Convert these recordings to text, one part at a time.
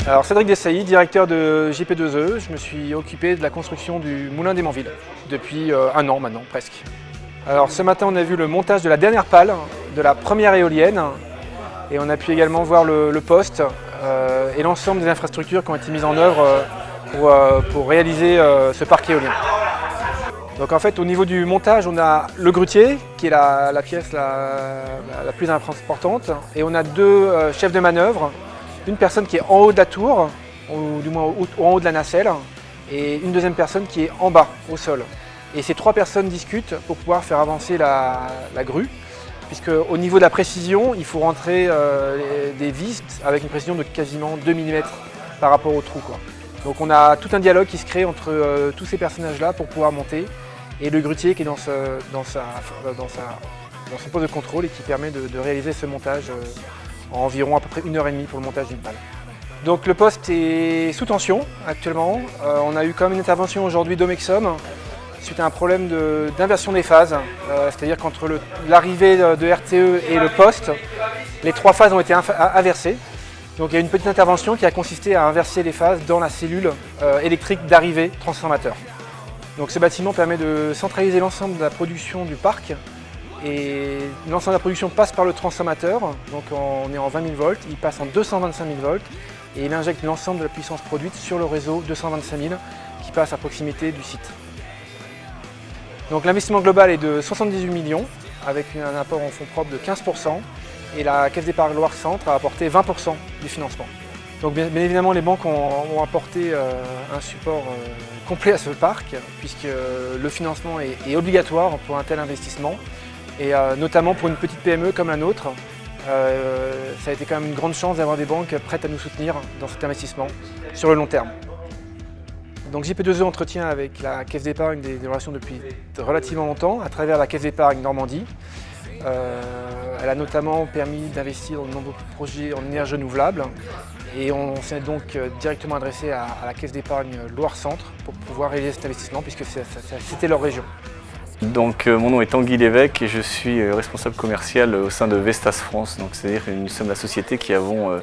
Alors Cédric Dessailly, directeur de JP2E, je me suis occupé de la construction du moulin d'Hémanville depuis un an maintenant presque. Alors ce matin on a vu le montage de la dernière pale de la première éolienne et on a pu également voir le poste et l'ensemble des infrastructures qui ont été mises en œuvre pour réaliser ce parc éolien. Donc en fait au niveau du montage on a le grutier qui est la pièce la plus importante et on a deux chefs de manœuvre. Une personne qui est en haut de la tour, ou du moins en haut de la nacelle, et une deuxième personne qui est en bas, au sol. Et ces trois personnes discutent pour pouvoir faire avancer la grue, puisque au niveau de la précision, il faut rentrer des vis avec une précision de quasiment 2 mm par rapport au trou, quoi. Donc on a tout un dialogue qui se crée entre tous ces personnages-là pour pouvoir monter, et le grutier qui est dans son poste de contrôle et qui permet de réaliser ce montage en environ à peu près 1h30 pour le montage d'une pale. Donc le poste est sous tension actuellement. On a eu quand même une intervention aujourd'hui d'Omexom suite à un problème d'inversion des phases. C'est-à-dire qu'entre l'arrivée de RTE et le poste, les trois phases ont été inversées. Donc il y a une petite intervention qui a consisté à inverser les phases dans la cellule électrique d'arrivée transformateur. Donc ce bâtiment permet de centraliser l'ensemble de la production du parc. Et l'ensemble de la production passe par le transformateur, donc on est en 20 000 volts, il passe en 225 000 volts et il injecte l'ensemble de la puissance produite sur le réseau 225 000 qui passe à proximité du site. Donc l'investissement global est de 78 millions avec un apport en fonds propres de 15% et la Caisse d'épargne Loire-Centre a apporté 20% du financement. Donc bien évidemment les banques ont apporté un support complet à ce parc puisque le financement est obligatoire pour un tel investissement. Et notamment pour une petite PME comme la nôtre, ça a été quand même une grande chance d'avoir des banques prêtes à nous soutenir dans cet investissement sur le long terme. Donc JP2E entretient avec la Caisse d'épargne des relations depuis relativement longtemps à travers la Caisse d'épargne Normandie. Elle a notamment permis d'investir dans de nombreux projets en énergie renouvelable et on s'est donc directement adressé à la Caisse d'épargne Loire-Centre pour pouvoir réaliser cet investissement puisque c'était leur région. Donc mon nom est Tanguy Lévesque et je suis responsable commercial au sein de Vestas France. C'est-à-dire que nous sommes la société qui avons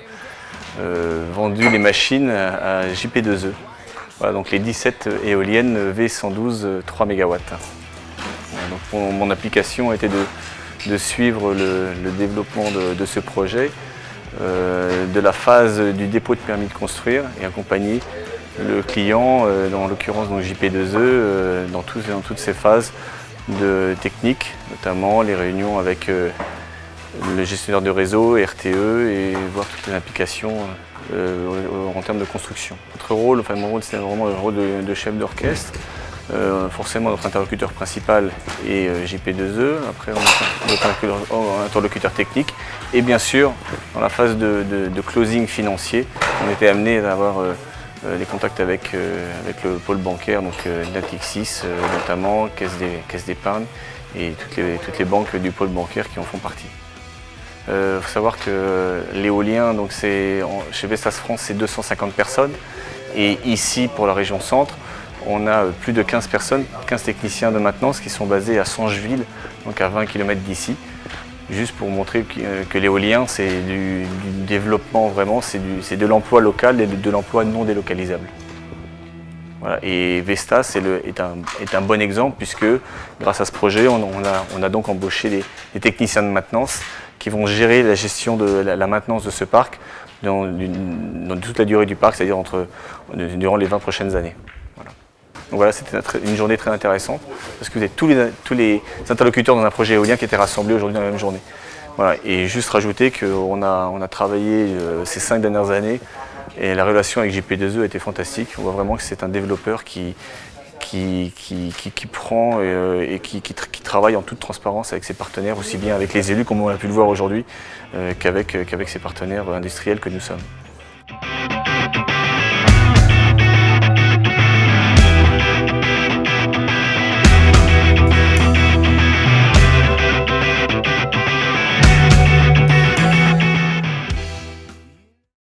vendu les machines à JP2E. Voilà, donc les 17 éoliennes V112 3 MW. Voilà, donc mon application a été de suivre le développement de ce projet, de la phase du dépôt de permis de construire et accompagner le client, en l'occurrence JP2E, dans toutes ces phases de technique, notamment les réunions avec le gestionnaire de réseau, RTE et voir toutes les implications en termes de construction. Notre rôle, enfin mon rôle, c'est vraiment le rôle de chef d'orchestre. Forcément notre interlocuteur principal est JP2E, après notre interlocuteur technique et bien sûr dans la phase de closing financier, on était amené à avoir les contacts avec le pôle bancaire, donc Natixis notamment, Caisse d'épargne et toutes les banques du pôle bancaire qui en font partie. Il faut savoir que l'éolien, chez Vestas France, c'est 250 personnes et ici pour la région centre, on a plus de 15 personnes, 15 techniciens de maintenance qui sont basés à Sangeville, donc à 20 km d'ici. Juste pour montrer que l'éolien, c'est du développement vraiment, c'est de l'emploi local et de l'emploi non délocalisable. Voilà. Et Vestas est un bon exemple puisque grâce à ce projet, on a donc embauché des techniciens de maintenance qui vont gérer la gestion de la maintenance de ce parc dans toute la durée du parc, c'est-à-dire durant les 20 prochaines années. Donc voilà, c'était une journée très intéressante parce que vous avez tous les interlocuteurs dans un projet éolien qui étaient rassemblés aujourd'hui dans la même journée. Voilà. Et juste rajouter qu'on a travaillé ces 5 dernières années et la relation avec JP2E a été fantastique. On voit vraiment que c'est un développeur qui prend et qui travaille en toute transparence avec ses partenaires, aussi bien avec les élus comme on a pu le voir aujourd'hui, qu'avec ses partenaires industriels que nous sommes.